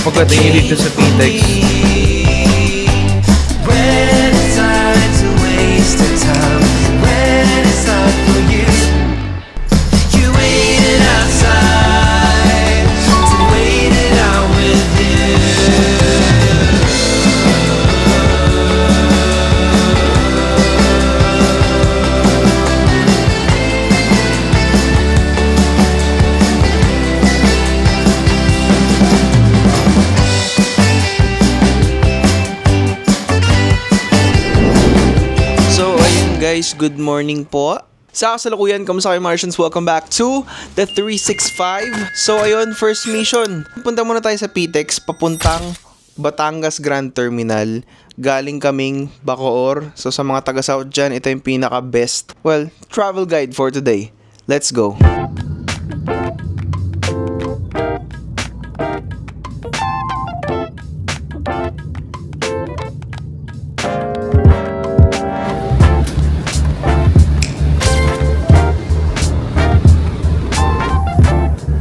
pagdating nyo dito sa PTEX, guys, good morning po. Sa kasalukuyan, kamusta kayo Martians? Welcome back to the 365. So ayun, first mission. Punta muna tayo sa PTEX, papuntang Batangas Grand Terminal. Galing kaming Bacoor. So sa mga taga-South dyan, ito yung pinaka-best, well, travel guide for today. Let's go.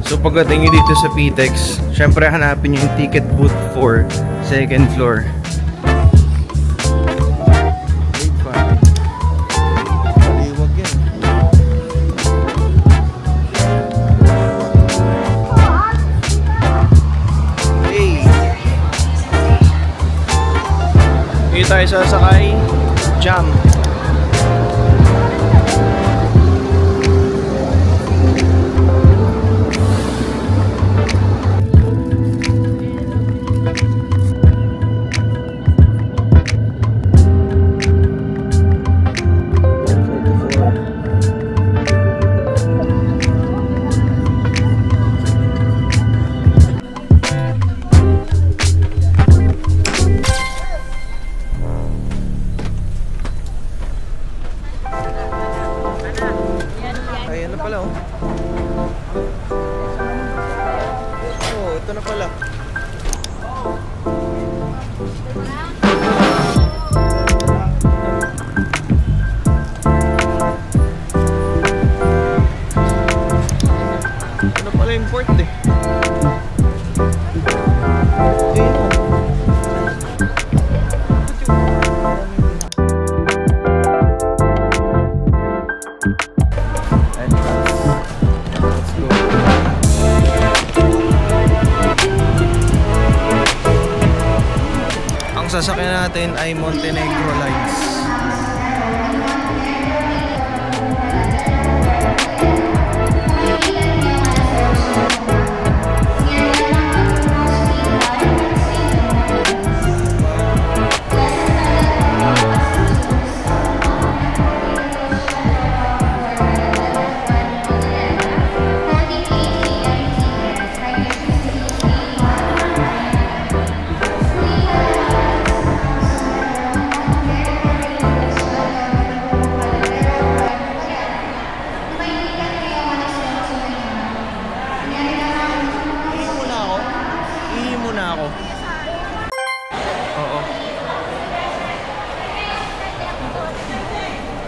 So pagdating nyo dito sa PTEX, syempre hanapin nyo yung ticket booth for second floor. Liwag yan. Hey! Dito tayo sasakay. Jam! Ito na pala. Ito na pala yung port eh. Sasakyan natin ay Montenegro Lines.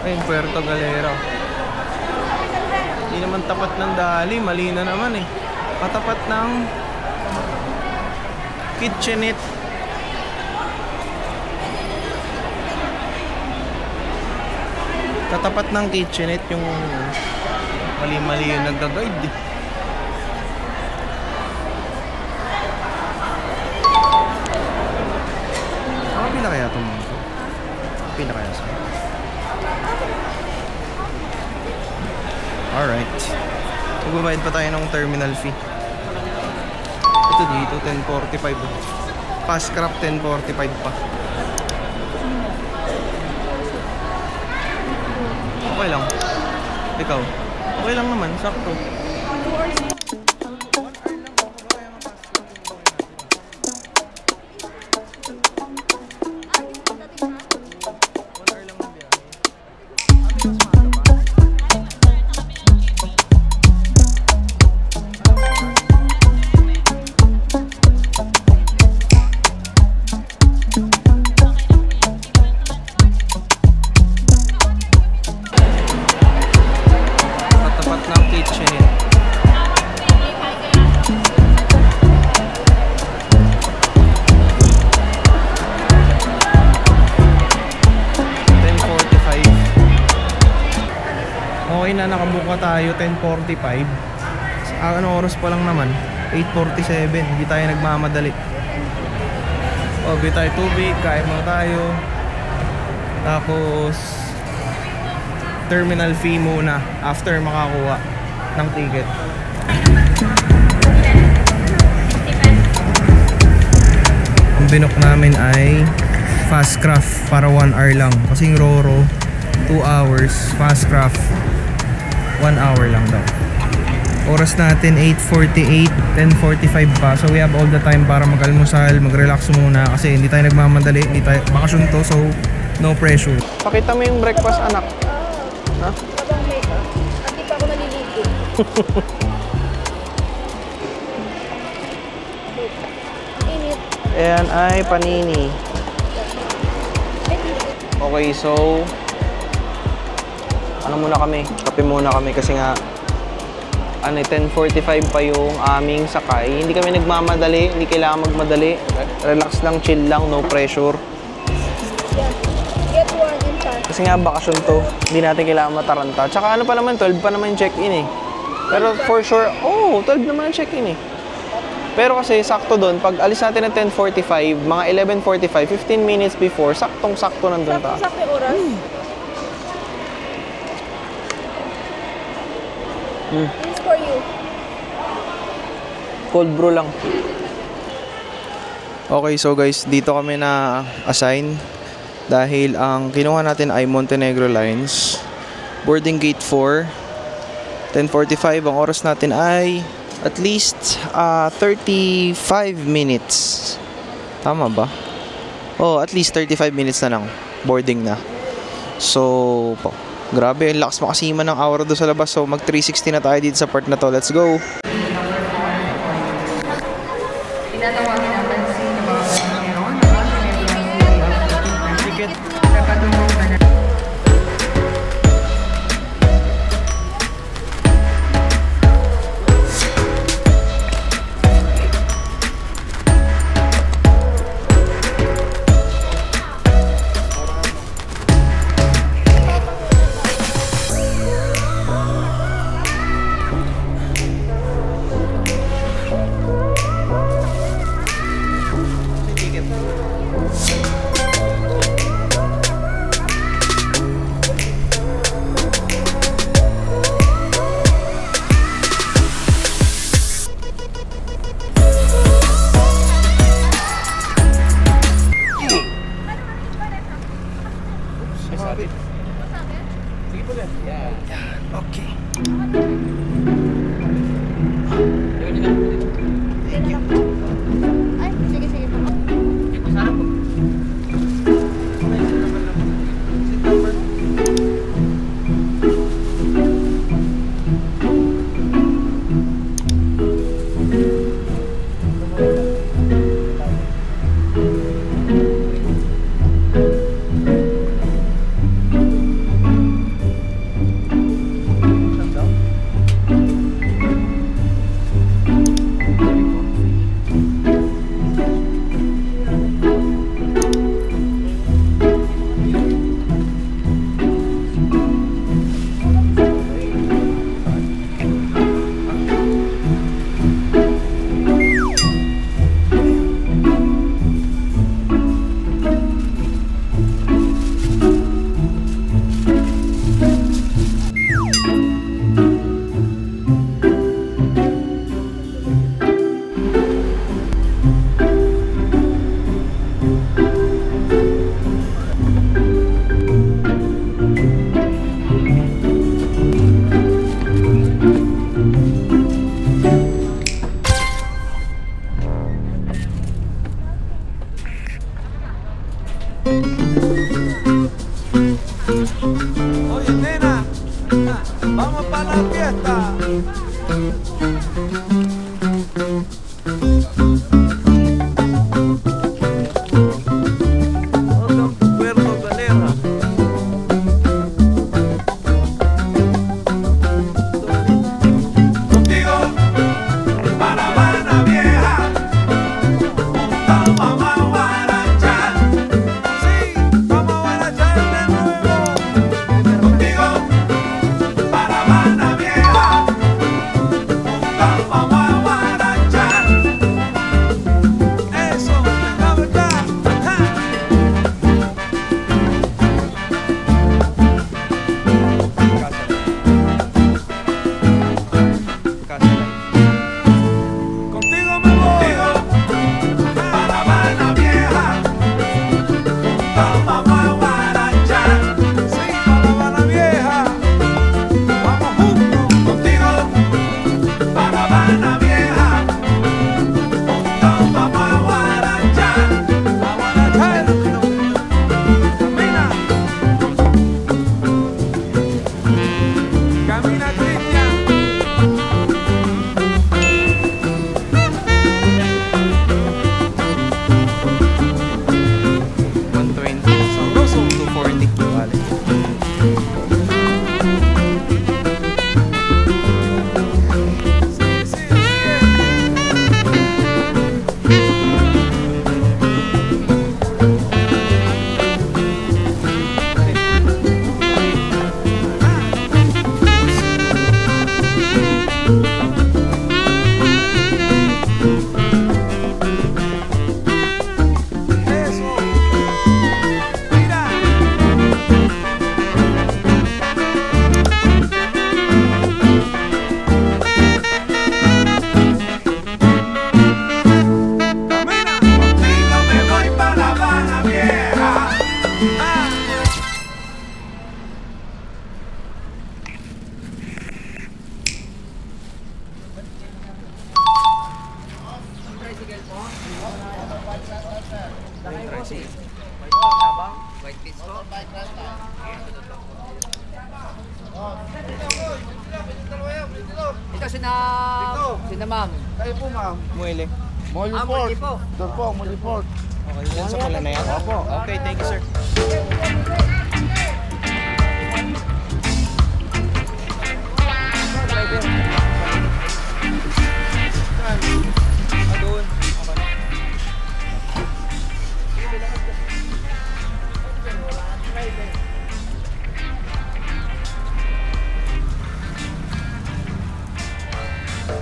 Ayun, Puerto Galera. Hindi naman tapat ng Dali, mali na naman eh. Katapat ng Kitchenette. Katapat ng Kitchenette yung mali-mali yung nagga-guide eh. Pila kaya itong mga ito? Pila kaya sa alright. Magbabayad pa tayo ng terminal fee. Ito dito, 10.45. Fast crap, 10.45 pa. Okay lang. Ikaw? Okay lang naman, sakto. Katapat ng Kitchenette. nakakuha tayo 10:45. Ano oras pa lang naman? 8:47. Hindi tayo nagmamadali. Bili tayo tubig, kain muna tayo. Tapos terminal fee muna after makakuha ng ticket. Ang binok namin ay Fastcraft para 1 hour lang. Kasi yung Roro 2 hours, Fastcraft 1 hour lang daw. Oras natin 8:48, 10:45 pa. So we have all the time para mag-almusal, mag-relax muna kasi hindi tayo nagmamadali, hindi tayo bakasyon to, so no pressure. Pakita mo yung breakfast, anak. Ha? Habang may at di pa ako naliligo. Init. Ayan ay panini. Okay, so ano muna kami? Kape muna kami kasi nga 10:45 pa yung aming sakay. Hindi kami nagmamadali, hindi kailangan magmadali. Relax lang, chill lang, no pressure. Yeah. Get one in time. Kasi nga bakasyon to, hindi natin kailangan mataranta. Tsaka ano pa naman, 12 pa naman check-in eh. Pero for sure, 12 naman ang check-in eh. Pero kasi sakto doon, pag alis natin ng 10:45, mga 11:45, 15 minutes before, saktong-sakto nandun ta. Sakto yung oras. This is for you. Cold brew lang. Okay, so guys, dito kami na assign dahil ang kinuha natin ay Montenegro Lines. Boarding gate 4, 10:45. Ang oras natin ay at least 35 minutes. Tama ba? At least 35 minutes na lang. Boarding na. So, grabe, lakas makasima ng hour doon sa labas. So, mag 360 na tayo dito sa part na to. Let's go! Tinatawagin natin si Ticket. Ito sina ma'am. Kayo po, ma'am. Muele. Molly Ah, Port. Molly po. Doon po, Molly Port. Okay, yan sa pula na yan? Opo. Okay, thank you, sir. Doon.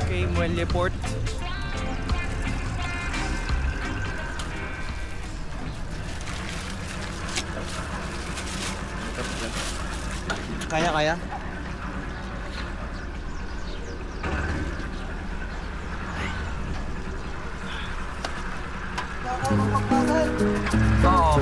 Okay, Muelle Port. Kaya. Oo.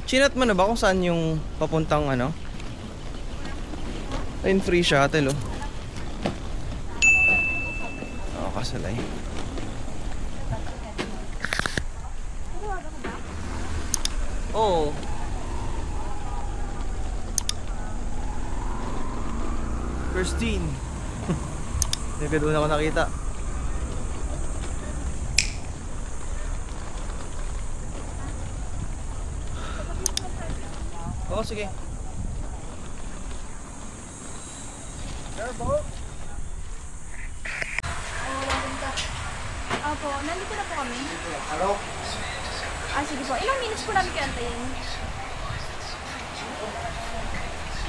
Chinat mo na ba kung saan yung papuntang ano? Ayun, free shuttle, oh. Oo, kasalay. Oo. Christine. Hindi doon ako nakita. Oo, sige. Opo, nandito na po kami. Hello? Sige po. Ilang minutes po namin kayo antayin?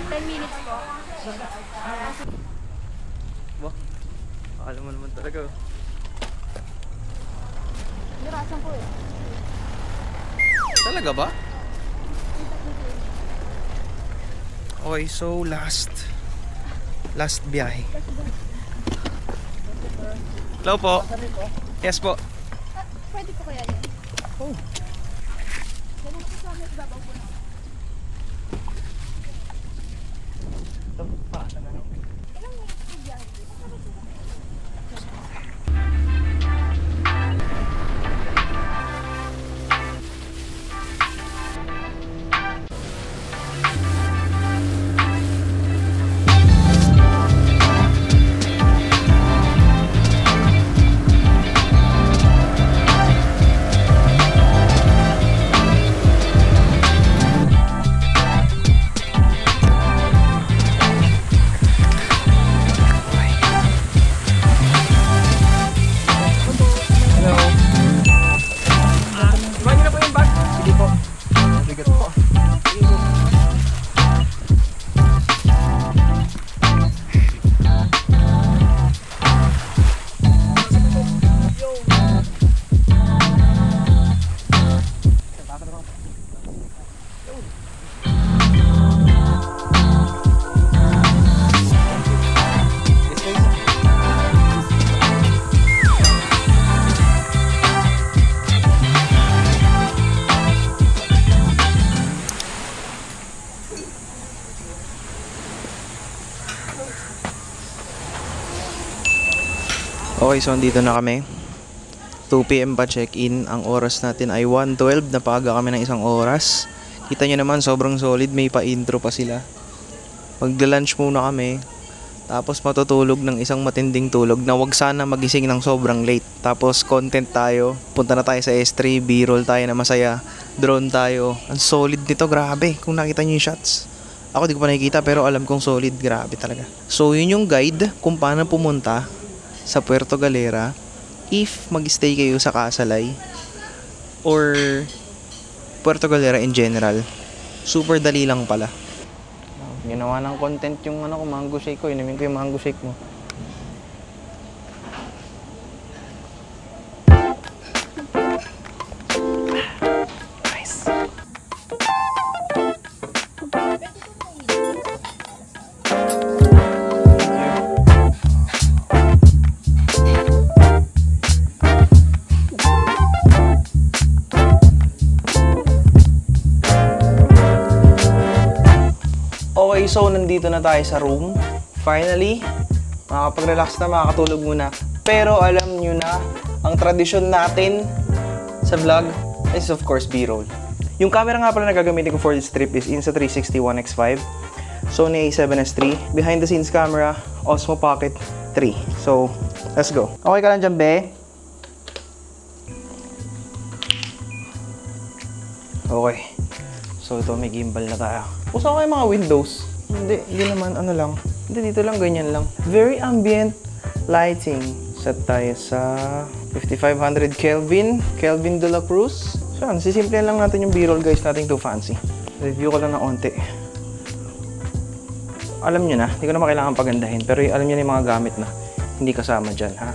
10 minutes po. Ba? Akala mo naman talaga. Durasan po eh. Talaga ba? Okay, so last biyahe. Hello po. Yes po. Pwede po kaya yan? Oh. Ganun po sa amin, ibabaw po na. Ilang minutes po dyan? Okay, so andito na kami. 2 PM pa check-in. Ang oras natin ay 1:12. Napaga kami ng isang oras. Kita nyo naman, sobrang solid. May pa-intro pa sila. Magla-lunch muna kami. Tapos matutulog ng isang matinding tulog na wag sana magising ng sobrang late. Tapos content tayo. Punta na tayo sa S3. B-roll tayo na masaya. Drone tayo. Ang solid nito, grabe. Kung nakita nyo yung shots. Ako di ko pa nakikita pero alam kong solid. Grabe talaga. So yun yung guide kung paano pumunta sa Puerto Galera if mag-stay kayo sa Kasalay or Puerto Galera in general. Super dali lang pala. Ginawa ng content yung mango shake ko. Inumin ko yung mango shake mo. Nice. Okay, so nandito na tayo sa room. Finally, makakapag-relax na, makakatulog muna. Pero alam nyo na, ang tradisyon natin sa vlog is of course B-roll. Yung camera nga pala na gagamitin ko for this trip is Insta360 ONE X5, Sony A7S III, behind the scenes camera, Osmo Pocket 3. So, let's go. Okay ka lang dyan, be? Okay. So, ito may gimbal na tayo. Pusa ko yung mga windows. Hindi naman, ano lang. Hindi, dito lang, ganyan lang. Very ambient lighting. Set tayo sa 5500 Kelvin. Kelvin de la Cruz. So, yan, sisimplihan lang natin yung B-roll, guys. Nothing too fancy. Review ko lang ng onti. Alam nyo na, hindi ko na kailangan pagandahin. Pero alam nyo na yung mga gamit na hindi kasama dyan, ha?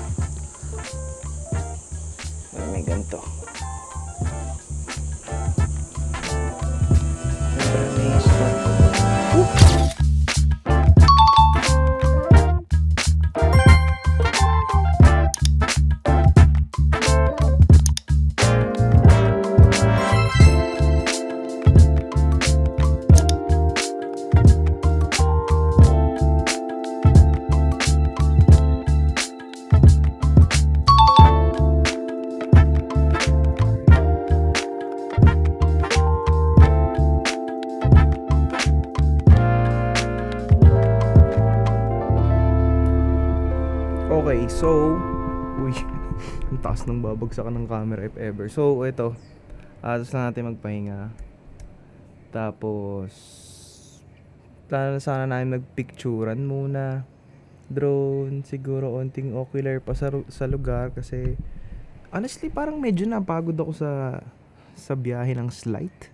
May ganito. Okay, so uy, ang taas ng babagsakan ng camera if ever. So, ito. Tapos lang natin magpahinga. Tapos plano na sana namin magpicturan muna. Drone, siguro onting ocular pa sa lugar kasi honestly parang medyo napagod ako sa biyahe ng slight.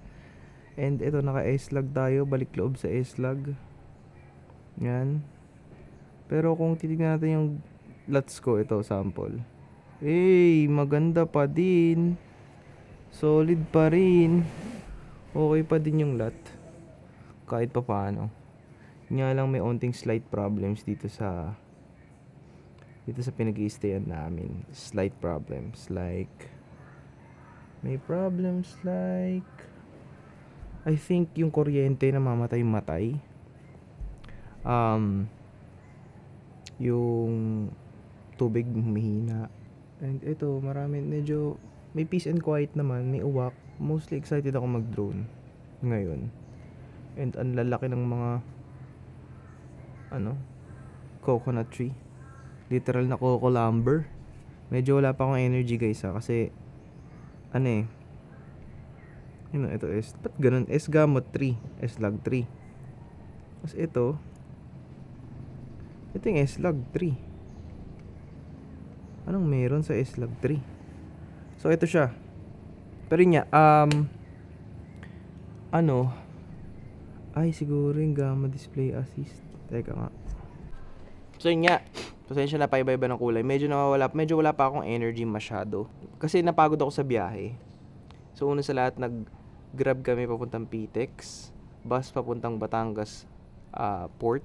And ito, naka-S-Log tayo, balik loob sa S-Log. Yan. Pero kung titignan natin yung LUTs ko, ito sample. Maganda pa din. Solid pa rin. Okay pa din yung LUT. Kahit pa paano. Nga lang may onting slight problems dito sa pinag-i-stayan namin. Slight problems like I think yung kuryente na mamatay-matay. Yung tubig humihina. And ito, medyo may peace and quiet naman, may uwak. Mostly excited ako mag-drone ngayon. And ang lalaki ng mga coconut tree. Literal na coco lumber. Medyo wala pa akong energy guys kasi ito ba't ganun? S-Gamut 3, S-Log 3. Tapos ito yung S-Log 3. Anong meron sa S-Log 3? So ito siya. Pero niya, siguro yung Gamma Display Assist. Teka nga. So yun nga, pasensya na paiba-iba ng kulay. Medyo wala pa akong energy masyado. Kasi napagod ako sa biyahe. So una sa lahat, nag-grab kami papuntang PTEX. Bus papuntang Batangas port.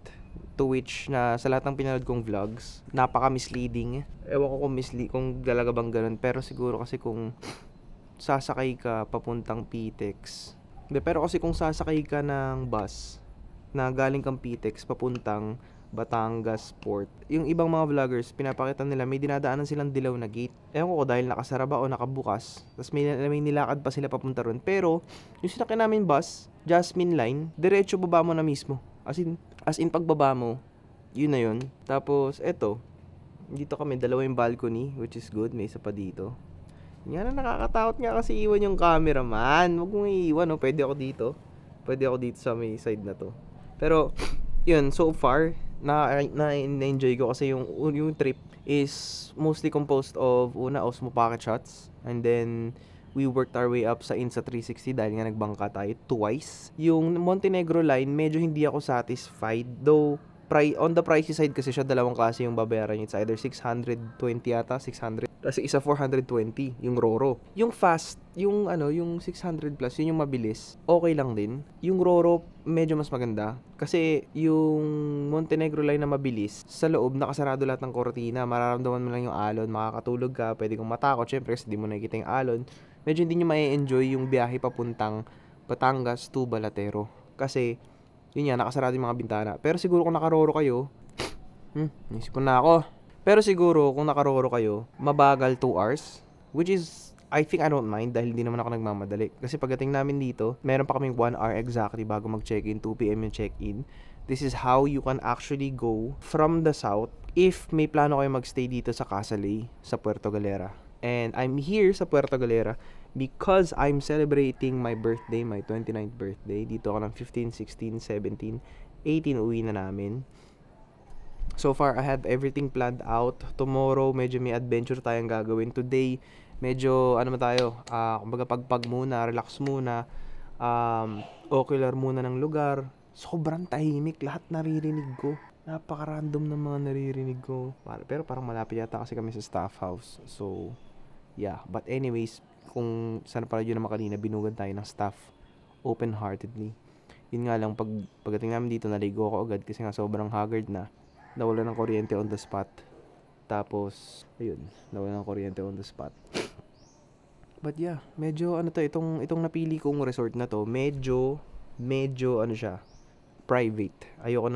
To which, na sa lahat ng pinanood kong vlogs, napaka-misleading. Ewan ko kung talaga bang ganun. Pero siguro kasi kung sasakay ka papuntang PTEX. Pero kasi kung sasakay ka ng bus na galing kang PTEX papuntang Batangas Port, yung ibang mga vloggers, pinapakita nila may dinadaanan silang dilaw na gate. Ewan ko dahil nakasara ba o nakabukas. Tapos may nilakad pa sila papunta ron. Pero yung sinakyan namin bus, Jasmine Line, diretso baba mo na mismo. As in pagbaba mo, yun na yun. Tapos eto, dito kami, dalawa yung balcony, which is good. May isa pa dito. Yan na, nakakatakot nga kasi iwan yung cameraman. Huwag mong iiwan, no? Pwede ako dito sa may side na to. Pero yun, so far na-enjoy ko kasi yung trip is mostly composed of Osmo Pocket Shots, and then we worked our way up sa Insta 360 dahil nga nagbangka tayo twice. Yung Montenegro line, medyo hindi ako satisfied, though on the pricey side kasi siya, dalawang klase yung babayaran. It's either 620 yata, 600. Kasi isa 420, yung Roro. Yung fast, yung 600 plus, yun yung mabilis. Okay lang din. Yung Roro, medyo mas maganda. Kasi yung Montenegro line na mabilis, sa loob, nakasarado lahat ng kortina. Mararamdaman mo lang yung alon, makakatulog ka, pwede kong matakot. Siyempre, kasi di mo nakikita yung alon. Medyo hindi nyo ma-enjoy yung biyahe papuntang Batangas to Balatero. Kasi yun nga, nakasarado yung mga bintana. Pero siguro kung nakaroro kayo, naisipon na ako. Pero siguro kung nakaroro kayo, mabagal 2 hours. Which is, I think I don't mind dahil hindi naman ako nagmamadali. Kasi pagdating namin dito, meron pa kaming 1 hour exactly bago mag-check-in. 2 p.m. yung check-in. This is how you can actually go from the south if may plano kayo magstay dito sa Casalay, sa Puerto Galera. And I'm here sa Puerto Galera because I'm celebrating my birthday, my 29th birthday. Dito ako ng 15, 16, 17, 18 uwi na namin. So far, I have everything planned out. Tomorrow, medyo may adventure tayong gagawin. Today, medyo, kumbaga pagpag muna, relax muna, ocular muna ng lugar. Sobrang tahimik, lahat naririnig ko. Napaka-random ng mga naririnig ko. Pero parang malapit yata kasi kami sa staff house. So, yeah. But anyways, kung sana pala yun naman kanina, binugan tayo ng staff open-heartedly. Yun nga lang, pagdating namin dito, naligo ako agad kasi nga sobrang haggard na. Nawala ng kuryente on the spot. Tapos, ayun, nawala ng kuryente on the spot. But yeah, medyo itong napili kong resort na to, medyo siya, private. Ayoko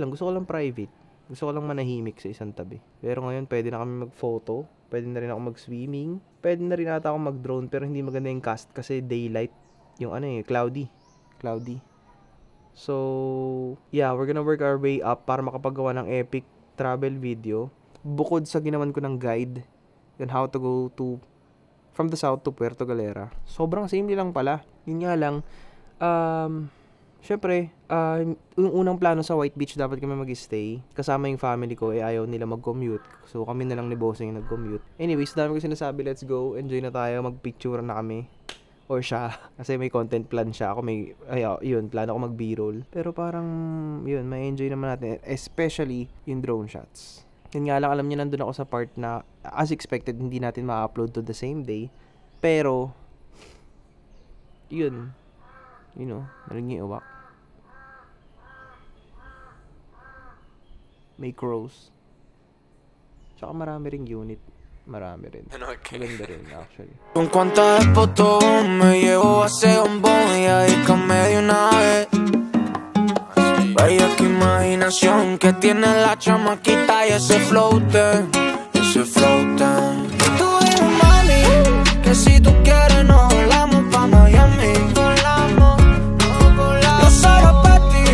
gusto ko lang private. Gusto ko lang manahimik sa isang tabi. Pero ngayon, pwede na kami mag-photo. Pwede na rin ako mag-swimming. Pwede na rin ata ako mag-drone. Pero hindi maganda yung cast kasi daylight. Yung cloudy. So, yeah, we're gonna work our way up para makapagawa ng epic travel video. bukod sa ginawan ko ng guide on how to go to from the south to Puerto Galera, sobrang same lang pala. Yun nga lang, syempre, yung unang plano sa White Beach, dapat kami mag-stay. Kasama yung family ko, ayaw nila mag-commute. So, kami na lang ni Bossing yung nag-commute. Anyways, dami ko sinasabi, let's go, enjoy na tayo, mag-picture na kami. Or siya, kasi may content plan siya. Ako yun, plano ko mag-b-roll. Pero parang, yun, may enjoy naman natin. Especially, yung drone shots. Yun nga lang, alam niyo, nandun ako sa part na, as expected, hindi natin ma-upload to the same day. Pero, yun, narinig niyo yung uwak. May crows. Tsaka marami ring unit. Marami rin. Maganda rin, actually. Con cuántas fotos me llevo a ese bombón y ahí come de una vez. Vaya que imaginación que tiene la chamaquita y ese floater. Tú dices, mami, que si tú quieres nos volamos pa' Miami. Yo solo pa' ti,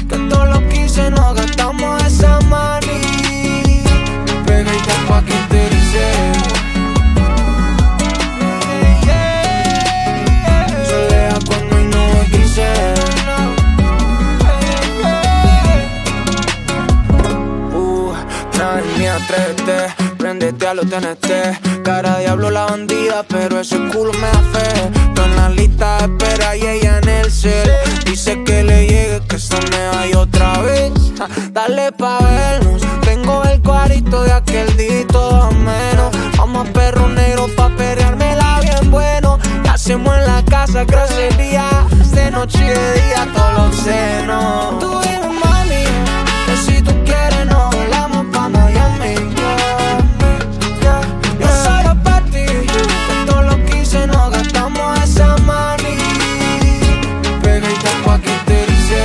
que todo lo que hice nos gastamos esa money. Pegadita pa' que te dice. Solea cuando hay nubes grises. Nada ni atrévete, préndete a lo TNT. Cara diablo la bandida, pero ese culo me da fe. Estoy en la lista de espera y ella en el cel. Dice que le llegue, que se me vaya otra vez. Dale pa' vernos, tengo el cuarito de aquel día y todo menos. Vamos a perro negro pa' perreármela bien bueno. Y hacemos en la casa grosería, de noche y de día todos los senos. Tú dices, mami, que si tú quieres nos volamos pa' Miami. Yo solo pa' ti, con todo lo que hice nos gastamos esa money. Pegadita pa' que te dice.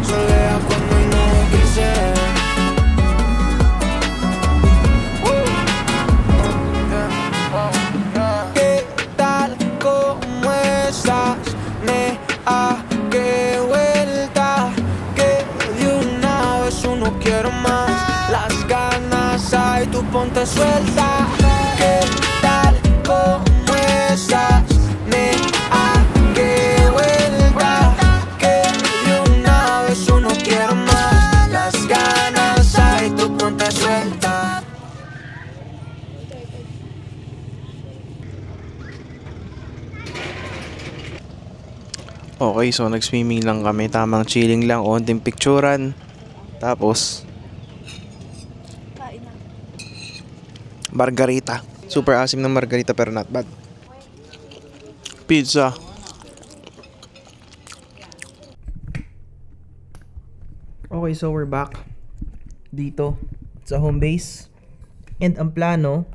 Solea cuando hay nubes grises. ¿Qué tal? ¿Cómo estás? ¿Qué vuelta? Que de una vez uno quiero más. Las ganas hay, tú ponte suelta. ¿Qué tal? ¿Cómo estás? ¿Qué vuelta? Que de una vez uno quiero más. Las ganas hay, tú ponte suelta. Okay, so nag-swimming lang kami. Tamang chilling lang, onting picturean. Tapos, Kain na. margarita. Super asim ng margarita pero not bad. Pizza. Okay, so we're back dito sa home base. And ang plano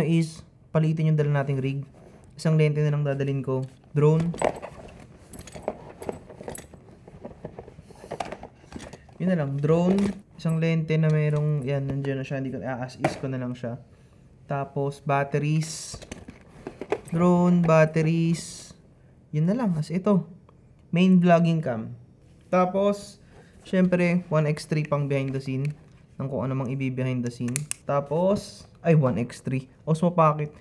is palitin yung dala nating rig. Isang lente na lang dadalhin ko. Drone. Yun na lang, drone, isang lente na merong, yan, nandiyan na siya, hindi ko, as is ko na lang siya. Tapos, batteries, drone, batteries, yun na lang, as ito, main vlogging cam. Tapos, syempre, 1x3 pang behind the scene, ng kung ano mang behind the scene. Tapos, 1x3, Osmo Pocket,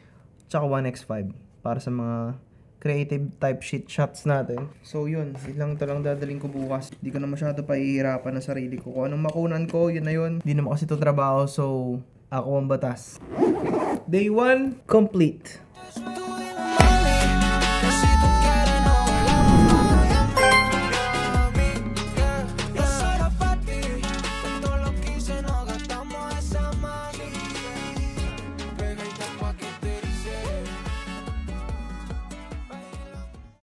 tsaka 1x5, para sa mga creative type shit shots natin. So yun lang dadaling ko bukas. Hindi ko na masyado pahihirapan ng sarili ko. Kung anong makunan ko, yun na yun. Hindi naman kasi ito trabaho, so ako ang batas. Day 1 complete.